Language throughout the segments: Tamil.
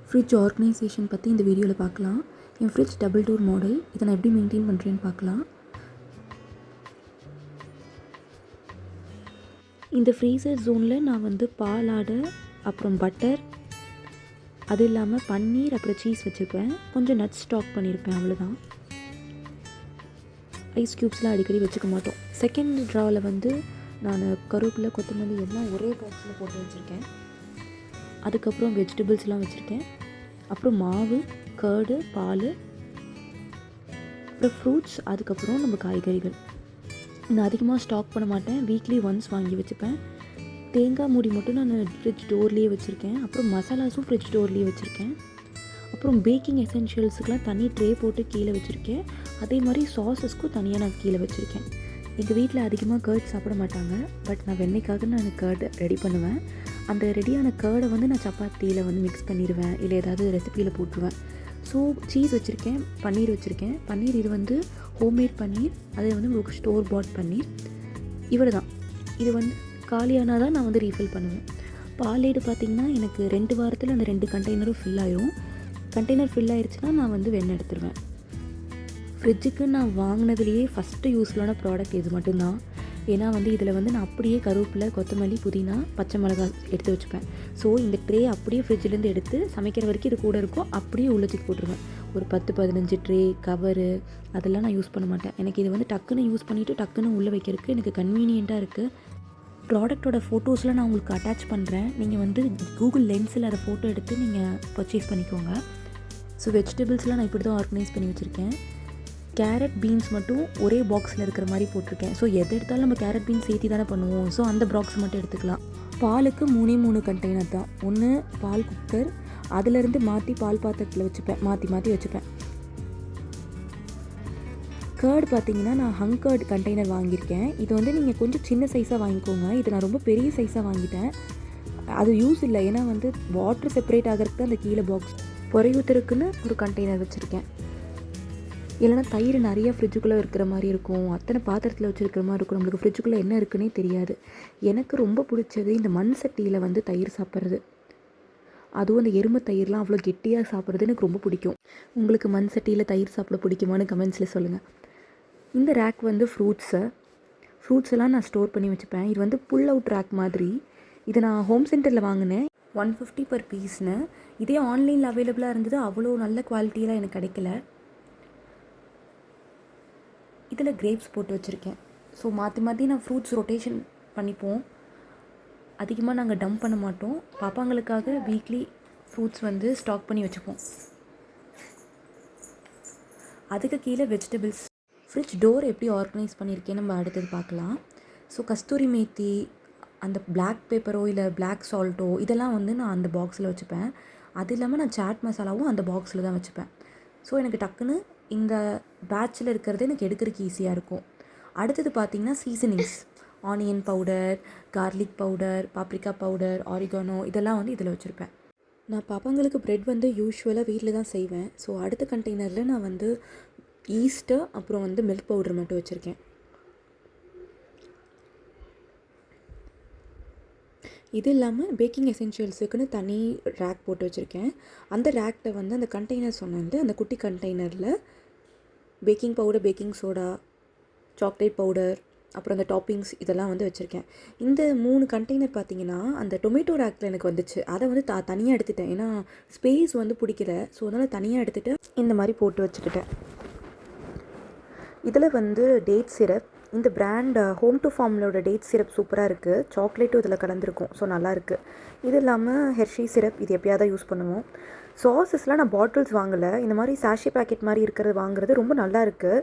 ஃப்ரிட்ஜ் ஆர்கனைசேஷன் பற்றி இந்த வீடியோவில் பார்க்கலாம். என் ஃப்ரிட்ஜ் டபுள் டோர் மாடல். இதை நான் எப்படி மெயின்டைன் பண்ணுறேன்னு பார்க்கலாம். இந்த ஃப்ரீசர் ஜோனில் நான் பால் ஆடை, அப்புறம் பட்டர், அது இல்லாமல் பன்னீர், அப்புறம் சீஸ் வச்சுருப்பேன். கொஞ்சம் நட்ஸ் ஸ்டாக் பண்ணியிருப்பேன், அவ்வளோதான். ஐஸ் க்யூப்ஸ்லாம் அடிக்கடி வச்சுக்க மாட்டோம். செகண்ட் ட்ராவில் நான் கருவேப்பிலை, கொத்தமல்லி எல்லாம் ஒரே பாக்ஸில் போட்டு வச்சுருக்கேன். அதுக்கப்புறம் வெஜிடபிள்ஸ்லாம் வச்சுருக்கேன். அப்புறம் மாவு, கர்டு, பால், அப்புறம் ஃப்ரூட்ஸ், அதுக்கப்புறம் நம்ம காய்கறிகள். நான் அதிகமாக ஸ்டாக் பண்ண மாட்டேன், வீக்லி ஒன்ஸ் வாங்கி வச்சுப்பேன். தேங்காய் மூடி மட்டும் நான் ஃப்ரிட்ஜ் டோர்லேயே வச்சுருக்கேன். அப்புறம் மசாலாஸும் ஃப்ரிட்ஜ் டோர்லேயே வச்சுருக்கேன். அப்புறம் பேக்கிங் எசென்ஷியல்ஸுக்கெலாம் தனி ட்ரே போட்டு கீழே வச்சுருக்கேன். அதே மாதிரி சாஸஸ்க்கும் தனியாக நான் கீழே வச்சுருக்கேன். எங்கள் வீட்டில் அதிகமாக கர்ட் சாப்பிட மாட்டாங்க, பட் நான் வெண்ணெய்க்காக நான் கர்டு ரெடி பண்ணுவேன். அந்த ரெடியான கர்டை நான் சப்பாத்தியில் மிக்ஸ் பண்ணிடுவேன், இல்லை ஏதாவது ரெசிப்பியில் போட்டுருவேன். ஸோ சீஸ் வச்சுருக்கேன், பன்னீர் வச்சுருக்கேன். பன்னீர் இது ஹோம்மேட் பன்னீர், அது உங்களுக்கு ஸ்டோர் பாட் பன்னீர். இவ்வளோ தான். இது காலியானால் தான் நான் ரீஃபில் பண்ணுவேன். பாலேடு பார்த்திங்கன்னா எனக்கு 2 வாரத்தில் அந்த 2 கண்டெய்னரும் ஃபில் ஆயிரும். கண்டெய்னர் ஃபில் ஆயிடுச்சுன்னா நான் வெண்ணெய் எடுத்துருவேன். ஃப்ரிட்ஜுக்கு நான் வாங்கினதுலேயே ஃபஸ்ட்டு யூஸ்ஃபுல்லான ப்ராடக்ட் இது மட்டும்தான். ஏன்னா இதில் நான் அப்படியே கருவேப்பிலை, கொத்தமல்லி, புதினா, பச்சை மிளகாய் எடுத்து வச்சுப்பேன். ஸோ இந்த ட்ரே அப்படியே ஃப்ரிட்ஜிலேருந்து எடுத்து சமைக்கிற வரைக்கும் இது கூட இருக்கும், அப்படியே உள்ள தூக்கி போட்டுருவேன். ஒரு 10-15 ட்ரே, கவரு அதெல்லாம் நான் யூஸ் பண்ண மாட்டேன். எனக்கு இது டக்குன்னு யூஸ் பண்ணிவிட்டு டக்குன்னு உள்ளே வைக்கிறதுக்கு எனக்கு கன்வீனியண்ட்டாக இருக்குது. ப்ராடக்டோட ஃபோட்டோஸ்லாம் நான் உங்களுக்கு அட்டாச் பண்ணுறேன். நீங்கள் கூகுள் லென்ஸில் அதை ஃபோட்டோ எடுத்து நீங்கள் பர்ச்சேஸ் பண்ணிக்கோங்க. ஸோ வெஜிடபிள்ஸ்லாம் நான் இப்படி தான் ஆர்கனைஸ் பண்ணி வச்சுருக்கேன். கேரட், பீன்ஸ் மட்டும் ஒரே பாக்ஸில் இருக்கிற மாதிரி போட்டிருக்கேன். ஸோ எது எடுத்தாலும் நம்ம கேரட், பீன்ஸ் சேர்த்தி தானே பண்ணுவோம். ஸோ அந்த பாக்ஸ் மட்டும் எடுத்துக்கலாம். பாலுக்கு 3 கண்டெய்னர் தான். ஒன்று பால் குக்கர், அதிலேருந்து மாற்றி பால் பாத்திரத்தில் வச்சுப்பேன், மாற்றி வச்சுப்பேன். கர்டு பார்த்தீங்கன்னா நான் ஹங்கர்டு கண்டெய்னர் வாங்கியிருக்கேன். இது நீங்கள் கொஞ்சம் சின்ன சைஸாக வாங்கிக்கோங்க. இது நான் ரொம்ப பெரிய சைஸாக வாங்கிட்டேன். அது யூஸ் இல்லை, ஏன்னா வாட்டர் செப்பரேட் ஆகிறதுக்கு அந்த கீழே பாக்ஸ் பொறையூத்தருக்குன்னு ஒரு கண்டெய்னர் வச்சுருக்கேன். இல்லைனா தயிர் நிறையா ஃப்ரிட்ஜுக்குள்ளே இருக்கிற மாதிரி இருக்கும், அத்தனை பாத்திரத்தில் வச்சுருக்கிற மாதிரி இருக்கும். நம்மளுக்கு ஃப்ரிட்ஜுக்குள்ளே என்ன இருக்குன்னே தெரியாது. எனக்கு ரொம்ப பிடிச்சது இந்த மண் சட்டியில் தயிர் சாப்பிட்றது. அதுவும் அந்த எருமை தயிர்லாம் அவ்வளோ கெட்டியாக சாப்பிட்றது எனக்கு ரொம்ப பிடிக்கும். உங்களுக்கு மண் சட்டியில் தயிர் சாப்பிட பிடிக்குமான்னு கமெண்ட்ஸில் சொல்லுங்கள். இந்த ரேக் ஃப்ரூட்ஸ் எல்லாம் நான் ஸ்டோர் பண்ணி வச்சுப்பேன். இது புல் அவுட் ரேக் மாதிரி. இதை நான் ஹோம் சென்டரில் வாங்கினேன், 150 per பீஸ்னு. இதே ஆன்லைனில் அவைலபிளாக இருந்தது, அவ்வளோ நல்ல குவாலிட்டியெலாம் எனக்கு கிடைக்கல. இதில் கிரேப்ஸ் போட்டு வச்சுருக்கேன். ஸோ மாற்றி நான் ஃப்ரூட்ஸ் ரொட்டேஷன் பண்ணிப்போம். அதிகமாக நாங்கள் டம்ப் பண்ண மாட்டோம். பாப்பாங்களுக்காக வீக்லி ஃப்ரூட்ஸ் ஸ்டாக் பண்ணி வச்சுப்போம். அதுக்கு கீழே வெஜிடபிள்ஸ். ஃப்ரிட்ஜ் டோர் எப்படி ஆர்கனைஸ் பண்ணியிருக்கேன் நம்ம அடுத்தது பார்க்கலாம். ஸோ கஸ்தூரி மேத்தி, அந்த பிளாக் பேப்பரோ இல்லை பிளாக் சால்ட்டோ இதெல்லாம் நான் அந்த பாக்ஸில் வச்சுப்பேன். அது இல்லாமல் நான் சாட் மசாலாவும் அந்த பாக்ஸில் தான் வச்சுப்பேன். ஸோ எனக்கு டக்குன்னு இந்த பேட்சில் இருக்கிறது எனக்கு எடுக்கிறதுக்கு ஈஸியாக இருக்கும். அடுத்தது பார்த்திங்கன்னா seasonings, onion powder, garlic powder, paprika powder, oregano இதெல்லாம் இதில் வச்சுருப்பேன். நான் பாப்பாங்களுக்கு ப்ரெட் யூஸ்வலாக வீட்டில் தான் செய்வேன். ஸோ அடுத்த கண்டெய்னரில் நான் ஈஸ்ட்டு, அப்புறம் மில்க் பவுடர் மட்டும் வச்சுருக்கேன். இது இல்லாமல் பேக்கிங் எசென்ஷியல்ஸுக்குன்னு தனி ரேக் போட்டு வச்சுருக்கேன். அந்த ரேக்கில் அந்த கண்டெய்னர் அந்த குட்டி கண்டெய்னரில் baking powder, baking soda, chocolate powder, அப்புறம் அந்த டாப்பிங்ஸ் இதெல்லாம் வச்சுருக்கேன். இந்த 3 கண்டெய்னர் பார்த்திங்கன்னா அந்த டொமேட்டோ ரேக்கில் எனக்கு வந்துச்சு. அதை தனியாக எடுத்துட்டேன், ஏன்னா ஸ்பேஸ் பிடிக்கல. ஸோ அதனால் தனியாக எடுத்துகிட்டு இந்த மாதிரி போட்டு வச்சுக்கிட்டேன். இதில் டேட் சிரப், இந்த பிராண்ட் ஹோம் டு ஃபார்மோட டேட் சிரப் சூப்பராக இருக்குது. சாக்லேட்டும் இதில் கலந்துருக்கும், ஸோ நல்லாயிருக்கு. இது இல்லாமல் ஹெர்ஷி சிரப், இது எப்போயாவது தான் யூஸ் பண்ணுவோம். சாஸஸ்லாம் நான் பாட்டில்ஸ் வாங்கலை, இந்த மாதிரி சாஷே பேக்கெட் மாதிரி இருக்கிறது வாங்குறது ரொம்ப நல்லா இருக்குது.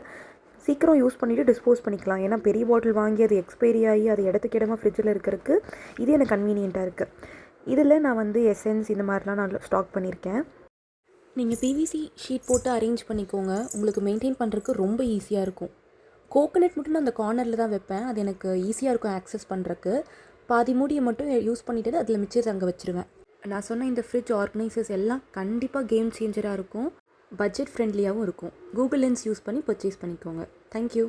சீக்கிரம் யூஸ் பண்ணிவிட்டு டிஸ்போஸ் பண்ணிக்கலாம். ஏன்னா பெரிய பாட்டில் வாங்கி அது எக்ஸ்பைரி ஆகி அது இடத்துக்கு இடமா ஃப்ரிட்ஜில் இருக்கிறதுக்கு இது எனக்கு கன்வீனியண்ட்டாக இருக்குது. இதில் நான் எசன்ஸ் இந்த மாதிரிலாம் நான் ஸ்டாக் பண்ணியிருக்கேன். நீங்கள் பிவிசி ஷீட் போட்டு அரேஞ்ச் பண்ணிக்கோங்க, உங்களுக்கு மெயின்டைன் பண்ணுறதுக்கு ரொம்ப ஈஸியாக இருக்கும். கோகோனட் மட்டும் நான் அந்த கார்னரில் தான் வைப்பேன், அது எனக்கு ஈஸியாக இருக்கும் ஆக்சஸ் பண்ணுறக்கு. பாதி மூடியை மட்டும் யூஸ் பண்ணிவிட்டு அதில் மிச்சத்தை அங்கே வச்சுருவேன். நான் சொன்ன இந்த ஃப்ரிட்ஜ் ஆர்கனைசர்ஸ் எல்லாம் கண்டிப்பாக கேம் சேஞ்சராக இருக்கும், பட்ஜெட் ஃப்ரெண்ட்லியாகவும் இருக்கும். கூகுள் லென்ஸ் யூஸ் பண்ணி பர்ச்சேஸ் பண்ணிக்கோங்க. தேங்க்யூ.